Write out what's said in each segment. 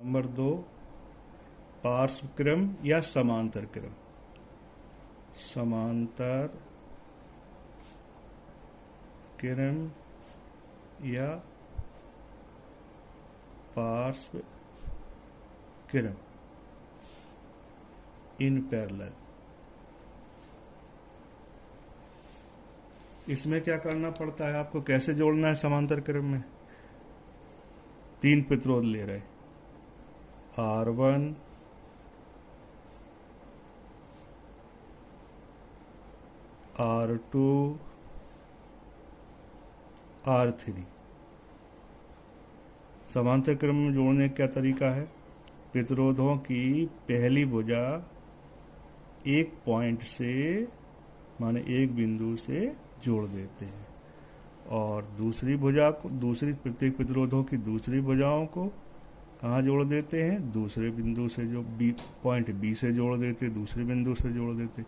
Number 2, पार्श्व क्रम या समांतर क्रम। समांतर क्रम या पार्श्व क्रम, इन पैरेलल। इसमें क्या करना पड़ता है आपको, कैसे जोड़ना है समांतर क्रम में। 3 प्रतिरोध ले रहे, R1, R2, R3। समांतर क्रम में जोड़ने का क्या तरीका है, प्रतिरोधों की पहली भुजा एक पॉइंट से, माने एक बिंदु से जोड़ देते हैं, और दूसरी भुजा को, दूसरी प्रत्येक प्रतिरोधों की दूसरी भुजाओं को कहाँ जोड़ देते हैं, दूसरे बिंदु से, जो पॉइंट बी से जोड़ देते, दूसरे बिंदु से जोड़ देते।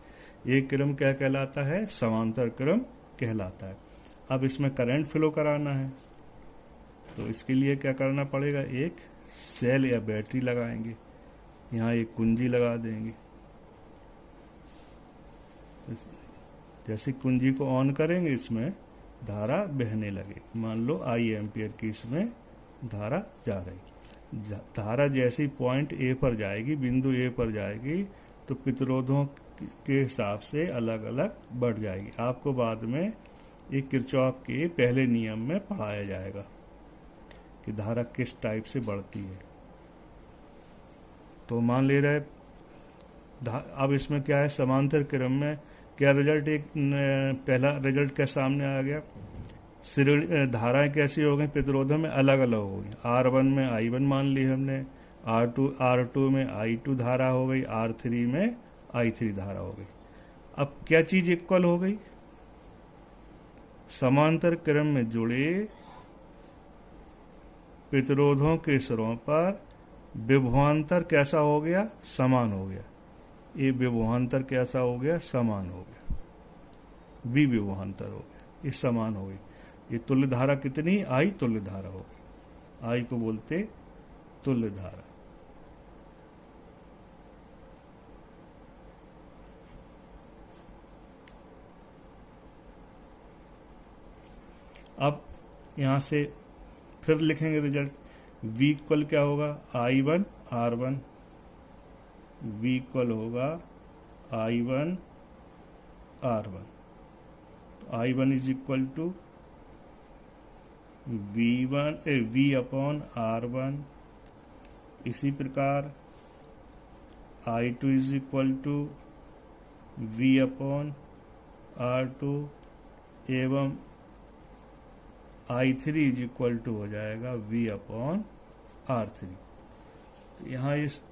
एक क्रम क्या कहलाता है, समांतर क्रम कहलाता है। अब इसमें करंट फ्लो कराना है, तो इसके लिए क्या करना पड़ेगा, एक सेल या बैटरी लगाएंगे, यहाँ एक कुंजी लगा देंगे। जैसे कुंजी को ऑन करेंगे, इसमें धारा बहने लगेगी। मान लो I एम्पियर की इसमें धारा जा रही। धारा जैसी पॉइंट ए पर जाएगी, बिंदु ए पर जाएगी, तो प्रतिरोधों के हिसाब से अलग अलग बढ़ जाएगी। आपको बाद में एक किरचॉफ के पहले नियम में पढ़ाया जाएगा कि धारा किस टाइप से बढ़ती है। तो मान ले रहे, अब इसमें क्या है, समांतर क्रम में क्या रिजल्ट, एक पहला रिजल्ट क्या सामने आ गया, धाराएं कैसी हो गई, प्रतिरोधों में अलग अलग हो गई। R1 में I1 मान ली हमने, R2 में I2 धारा हो गई, R3 में I3 धारा हो गई। अब क्या चीज इक्वल हो गई, समांतर क्रम में जुड़े प्रतिरोधों के सिरों पर विभवांतर कैसा हो गया, समान हो गया। ये विभवांतर कैसा हो गया, समान हो गया। बी विभवांतर हो गया, ये समान हो गई। ये तुल्य धारा कितनी, I तुल्य धारा हो गई। I को बोलते तुल्य धारा। अब यहां से फिर लिखेंगे रिजल्ट। V इक्वल क्या होगा, I1 R1। V इक्वल होगा I1 R1। I1 is equal to V upon R1। इसी प्रकार I2 is equal to V upon R2 एवं I3 इज इक्वल टू हो जाएगा V अपॉन R3। तो यहाँ इस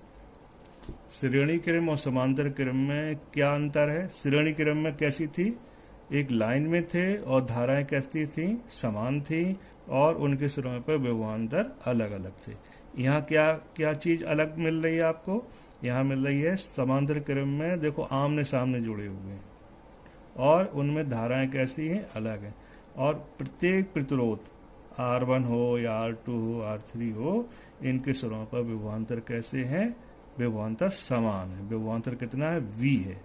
श्रेणी क्रम और समांतर क्रम में क्या अंतर है। श्रेणी क्रम में कैसी थी, एक लाइन में थे और धाराएं कैसी थी, समान थी, और उनके सिरों पर विभवांतर अलग अलग थे। यहाँ क्या क्या चीज अलग मिल रही है आपको, यहाँ मिल रही है समांतर क्रम में देखो आमने सामने जुड़े हुए हैं और उनमें धाराएं कैसी हैं, अलग हैं, और प्रत्येक प्रतिरोध R1 हो या R2 हो R3 हो, इनके सिरों पर विभवांतर कैसे हैं, विभवांतर समान है। विभवांतर कितना है, V है।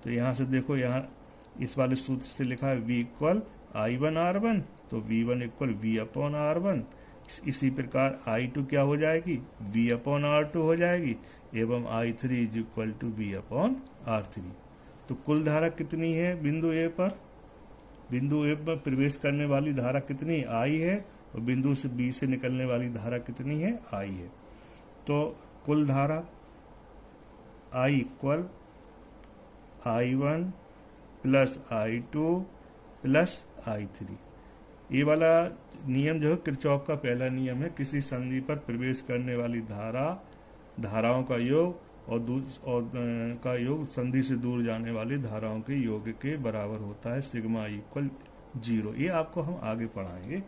तो यहाँ से देखो, यहाँ इस वाले सूत्र से लिखा है V इक्वल I1 R1, तो V1 equal V upon R1। इसी प्रकार I2 क्या हो जाएगी, V अपॉन R2 हो जाएगी, एवं I3 is equal to V upon R3। तो कुल धारा कितनी है बिंदु ए पर, बिंदु ए पर प्रवेश करने वाली धारा कितनी, I है, और बिंदु से B से निकलने वाली धारा कितनी है, I है। तो कुल धारा I equal I1 plus I2 plus I3। ये वाला नियम जो है किरचॉफ का पहला नियम है। किसी संधि पर प्रवेश करने वाली धाराओं का योग और का योग संधि से दूर जाने वाली धाराओं के योग के बराबर होता है, सिग्मा इक्वल 0। ये आपको हम आगे पढ़ाएंगे।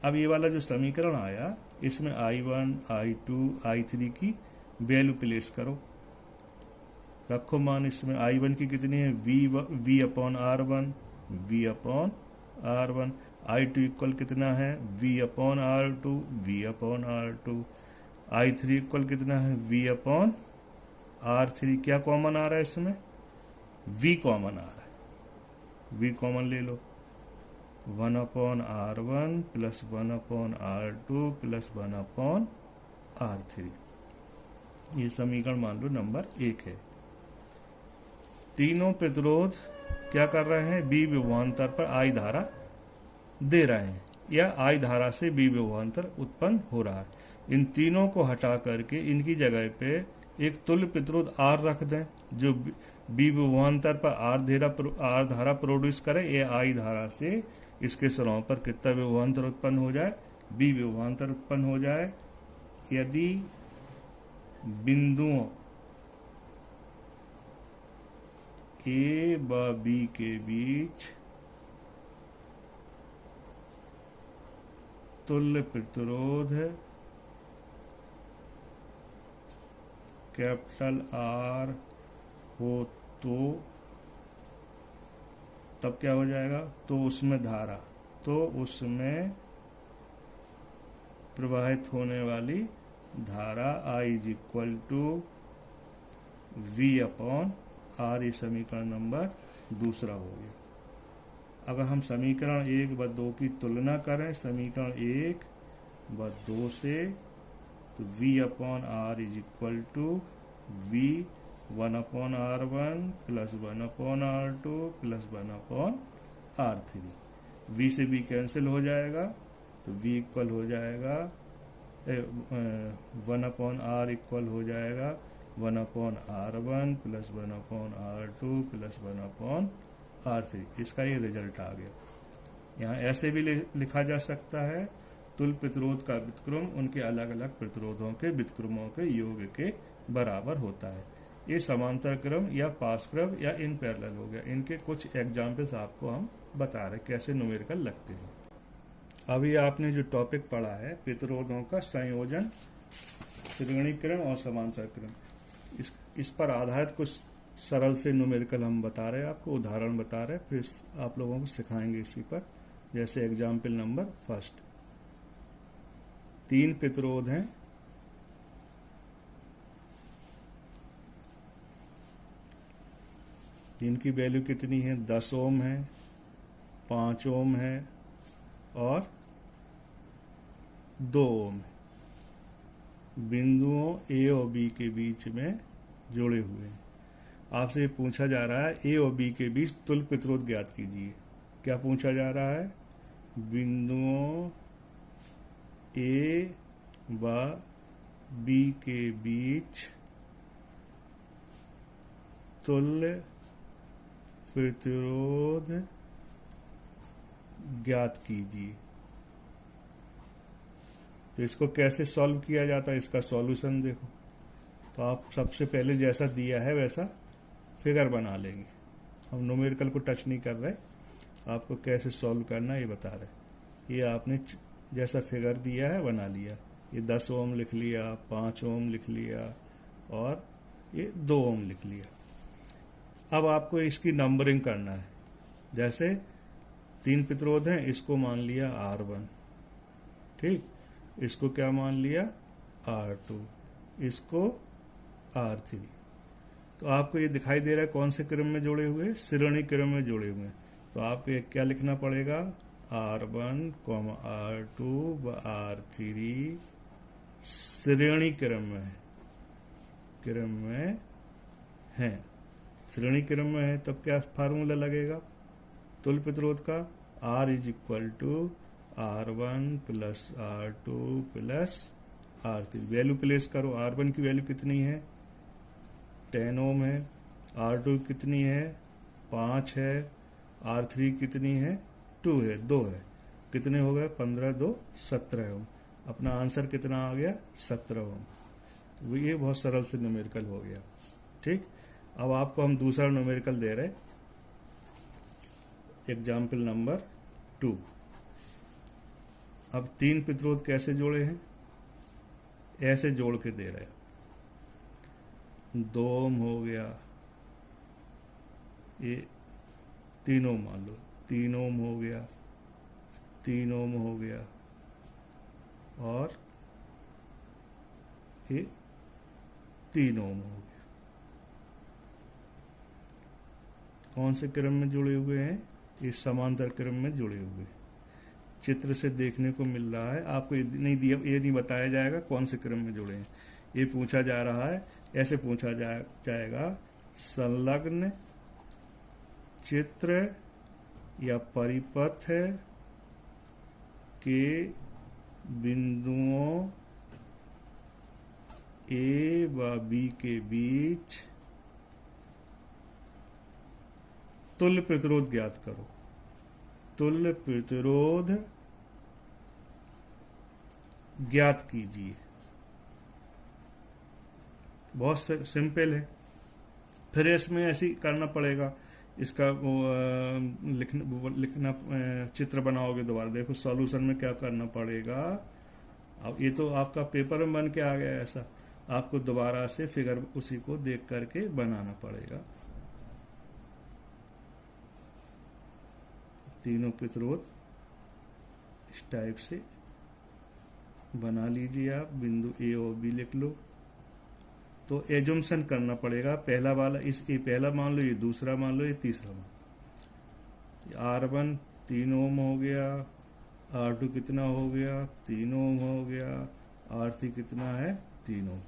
अब ये वाला जो समीकरण आया, इसमें I1 I2 I3 की वैल्यू प्लेस करो, रखो मान। इसमें I1 की कितनी है, V upon R1, V upon R1। I2 equal कितना है, V upon R2, V upon R2। I3 equal कितना है V अपॉन R3। क्या कॉमन आ रहा है इसमें? V कॉमन आ रहा है, V कॉमन ले लो। 1 upon R1 plus 1 upon R2 plus 1 upon R3। ये समीकरण मान लो नंबर 1 है। तीनों प्रतिरोध क्या कर रहे हैं? बी विभवांतर पर आई धारा दे रहे हैं या आई धारा से बी विभवांतर उत्पन्न हो रहा है। इन तीनों को हटा करके इनकी जगह पे एक तुल्य प्रतिरोध आर रख दें जो बी विभवांतर पर आर धारा प्रोड्यूस करे। ये आई धारा से इसके सिरों पर कितना विभवांतर उत्पन्न हो जाए? बी विभवांतर उत्पन्न हो जाए यदि बिंदुओं ए व बी के बीच तुल्य प्रतिरोध कैपिटल आर हो तो तब क्या हो जाएगा? तो उसमें धारा, तो उसमें प्रवाहित होने वाली धारा I is equal to V upon R. ये समीकरण नंबर दूसरा हो गया। अगर हम समीकरण 1 व 2 की तुलना करें समीकरण 1 व 2 से, तो v upon R is equal to V 1 upon R1 plus 1 upon R2 plus 1 upon R3। v से v कैंसिल हो जाएगा तो v इक्वल हो जाएगा 1 अपॉन R इक्वल हो जाएगा 1 upon R1 plus 1 upon R2 plus 1 upon R3। इसका ये रिजल्ट आ गया। यहाँ ऐसे भी लिखा जा सकता है, तुल्य प्रतिरोध का व्युत्क्रम उनके अलग अलग प्रतिरोधों के व्युत्क्रमों के योग के बराबर होता है। ये समांतर क्रम या पास क्रम या इन पैरेलल हो गया। इनके कुछ एग्जाम्पल्स आपको हम बता रहे कैसे न्यूमेरिकल लगते हैं। अभी आपने जो टॉपिक पढ़ा है प्रतिरोधों का संयोजन, श्रेणी क्रम और समांतर क्रम, इस पर आधारित कुछ सरल से न्यूमेरिकल हम बता रहे हैं, आपको उदाहरण बता रहे हैं, फिर आप लोगों को सिखाएंगे इसी पर। जैसे एग्जाम्पल नंबर फर्स्ट, 3 प्रतिरोध हैं, जिनकी वैल्यू कितनी है? 10 ओम है, 5 ओम है और 2 ओम है। बिंदुओं ए और बी के बीच में जुड़े हुए हैं। आपसे पूछा जा रहा है ए और बी के बीच तुल्य प्रतिरोध ज्ञात कीजिए। क्या पूछा जा रहा है? बिंदुओं ए व बी के बीच तुल्य प्रतिरोध ज्ञात कीजिए। तो इसको कैसे सॉल्व किया जाता है, इसका सॉल्यूशन देखो। तो आप सबसे पहले जैसा दिया है वैसा फिगर बना लेंगे। हम न्यूमेरिकल को टच नहीं कर रहे, आपको कैसे सॉल्व करना है ये बता रहे। ये आपने जैसा फिगर दिया है बना लिया। ये 10 ओम लिख लिया, 5 ओम लिख लिया और ये 2 ओम लिख लिया। अब आपको इसकी नंबरिंग करना है। जैसे 3 प्रतिरोध हैं, इसको मान लिया R1, ठीक, इसको क्या मान लिया? R2, इसको R3। तो आपको ये दिखाई दे रहा है कौन से क्रम में जुड़े हुए? श्रेणी क्रम में जुड़े हुए हैं। तो आपको ये क्या लिखना पड़ेगा? R1, R2 व R3 श्रेणी क्रम में है, क्रम में है। श्रेणी क्रम में है तब क्या फार्मूला लगेगा तुल्य प्रतिरोध का? R is equal to R1 plus R2 plus R3। Value place करो। R1 की वैल्यू कितनी है? 10 ओम है। R2 कितनी है? 5 है। R3 कितनी है? 2 है, 2 है। कितने हो गए? 15 2 17 ओम। अपना आंसर कितना आ गया? 17 ओम। तो ये बहुत सरल से न्यूमेरिकल हो गया, ठीक। अब आपको हम दूसरा न्यूमेरिकल दे रहे, एग्जाम्पल नंबर 2। अब 3 प्रतिरोध कैसे जोड़े हैं? ऐसे जोड़ के दे रहे। 2 ओम हो गया, ये 3 ओम मान लो, 3 ओम हो गया, 3 ओम हो गया और ये 3 ओम हो गया। कौन से क्रम में जुड़े हुए हैं? ये समांतर क्रम में जुड़े हुए हैं। चित्र से देखने को मिल रहा है, आपको ये नहीं बताया जाएगा कौन से क्रम में जुड़े हैं। ये पूछा जा रहा है, ऐसे पूछा जाएगा संलग्न चित्र या परिपथ के बिंदुओं ए व बी के बीच तुल्य प्रतिरोध ज्ञात करो। तुल्य प्रतिरोध ज्ञात कीजिए। बहुत सिंपल है। फिर इसमें ऐसे ही करना पड़ेगा। इसका लिखना चित्र बनाओगे दोबारा। देखो सॉल्यूशन में क्या करना पड़ेगा। अब ये तो आपका पेपर में बन के आ गया, ऐसा आपको दोबारा से फिगर उसी को देख करके बनाना पड़ेगा। तीनों प्रतिरोध इस टाइप से बना लीजिए आप। बिंदु ए और बी लिख लो। तो एजम्पशन करना पड़ेगा। पहला वाला ये पहला मान लो, ये दूसरा मान लो, ये तीसरा मान लो। R1 3 ओम हो गया, R2 कितना हो गया 3 ओम हो गया, R3 कितना है 3 ओम।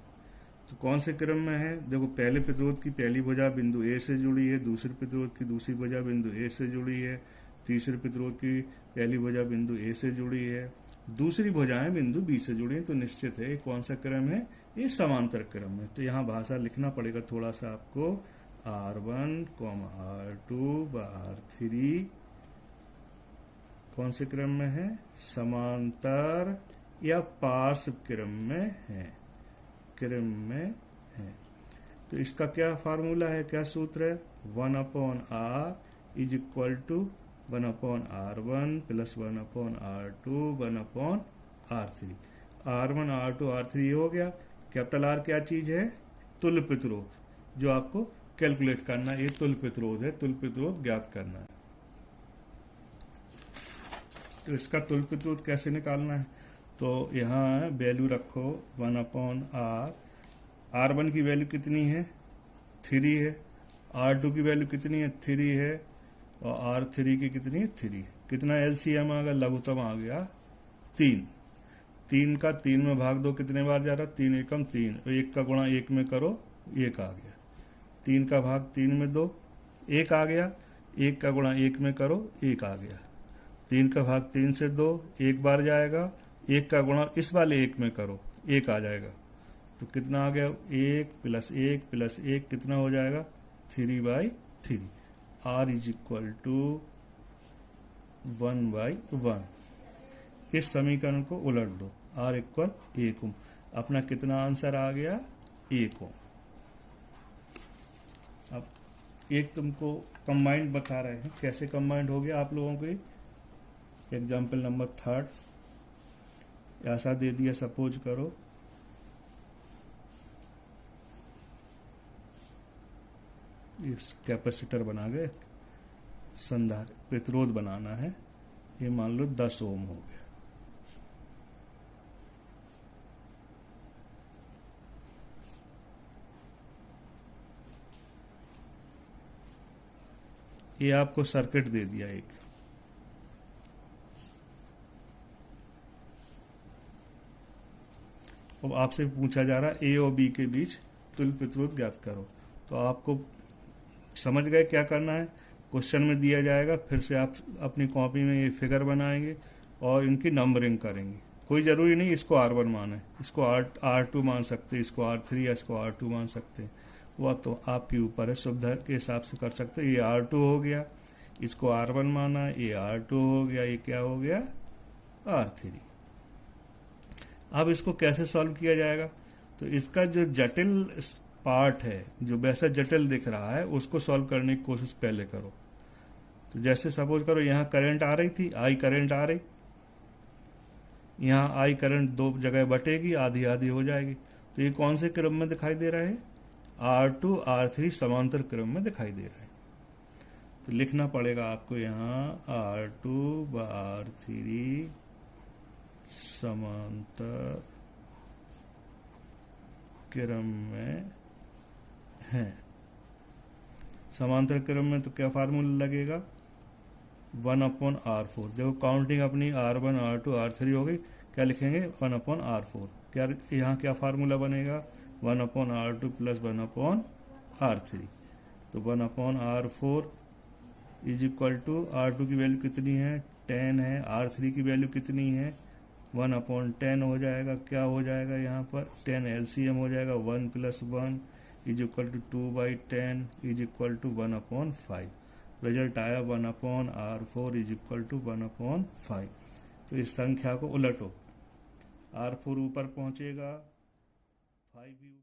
तो कौन से क्रम में है? देखो पहले प्रतिरोध की पहली भुजा बिंदु ए से जुड़ी है, दूसरे प्रतिरोध की दूसरी भुजा बिंदु ए से जुड़ी है, तीसरे प्रतिरोध की पहली भुजा बिंदु ए से जुड़ी है, दूसरी भुजाएं बिंदु बी से जुड़ी हैं। तो निश्चित है कौन सा क्रम है? ये समांतर क्रम है। तो यहाँ भाषा लिखना पड़ेगा थोड़ा सा आपको। R1, R2 व R3 कौन से क्रम में है? समांतर या पार्श्व क्रम में है। क्रम में है। तो इसका क्या फार्मूला है, क्या सूत्र है? 1/R is equal to 1/R1 plus 1/R2 1/R3। R1 R2 R3 हो गया। कैपिटल R क्या चीज है? तुल्य प्रतिरोध, जो आपको कैलकुलेट करना है। ये तुल्य प्रतिरोध है, तुल्य प्रतिरोध ज्ञात करना है। तो इसका तुल्य प्रतिरोध कैसे निकालना है? तो यहाँ वैल्यू रखो 1/R। R1 की वैल्यू कितनी है? 3 है। R2 की वैल्यू कितनी है? 3 है। और R3 की कितनी है? 3। कितना LCM आ गया? लघुत्तम आ गया 3। 3 का 3 में भाग दो, कितने बार जा रहा? 3 एकम 3। 1 का गुणा 1 में करो, 1 आ गया। 3 का भाग 3 में दो, 1 आ गया। 1 का गुणा 1 में करो, 1 आ गया। 3 का भाग 3 से 2, 1 बार जाएगा। 1 का गुणा इस वाले 1 में करो, 1 आ जाएगा। तो कितना आ गया? 1 प्लस 1 प्लस 1 कितना हो जाएगा? 3/3। R is equal to 1/1। इस समीकरण को उलट दो। R equal 1 ohm. अपना कितना आंसर आ गया? 1 ओम। अब एक तुमको कंबाइंड बता रहे हैं, कैसे कंबाइंड हो गया आप लोगों को। एग्जाम्पल नंबर 3 ऐसा दे दिया, सपोज करो इस कैपेसिटर बना गए, संधारित्र प्रतिरोध बनाना है। ये मान लो 10 ओम हो गया। ये आपको सर्किट दे दिया एक। अब आपसे पूछा जा रहा है ए और बी के बीच तुल्य प्रतिरोध ज्ञात करो। तो आपको समझ गए क्या करना है? क्वेश्चन में दिया जाएगा, फिर से आप अपनी कॉपी में ये फिगर बनाएंगे और इनकी नंबरिंग करेंगे। कोई ज़रूरी नहीं इसको R1 माने, इसको R2 मान सकते, इसको R3 या इसको R2 मान सकते। वह तो आपके ऊपर है, सुविधा के हिसाब से कर सकते। ये R2 हो गया, इसको R1 माना, ये R2 हो गया, ये क्या हो गया? R3। अब इसको कैसे सॉल्व किया जाएगा? तो इसका जो जटिल पार्ट है, जो वैसा जटिल दिख रहा है, उसको सॉल्व करने की कोशिश पहले करो। तो जैसे सपोज करो यहाँ करंट आ रही थी, I करंट आ रही, यहाँ I करंट दो जगह बटेगी, आधी आधी हो जाएगी। तो ये कौन से क्रम में दिखाई दे रहा है? R2 R3 समांतर क्रम में दिखाई दे रहा है। तो लिखना पड़ेगा आपको यहाँ R2 व R3 समांतर क्रम में हैं। समांतर क्रम में तो क्या फार्मूला लगेगा, 1/R4। देखो काउंटिंग अपनी R1 R2 R3 हो गई, क्या लिखेंगे 1/R4। क्या यहाँ क्या फार्मूला बनेगा, 1/R2 प्लस 1/R3। तो 1/R4 is equal to R2 की वैल्यू कितनी है 10 है, R3 की वैल्यू कितनी है 1/10 हो जाएगा। क्या हो जाएगा यहाँ पर 10 LCM हो जाएगा, 1 + 1 is equal to 2/10 is equal to 1/5। Result आया 1/R4 इज इक्वल टू 1/5। तो इस संख्या को उलटो, R4 ऊपर पहुंचेगा, 5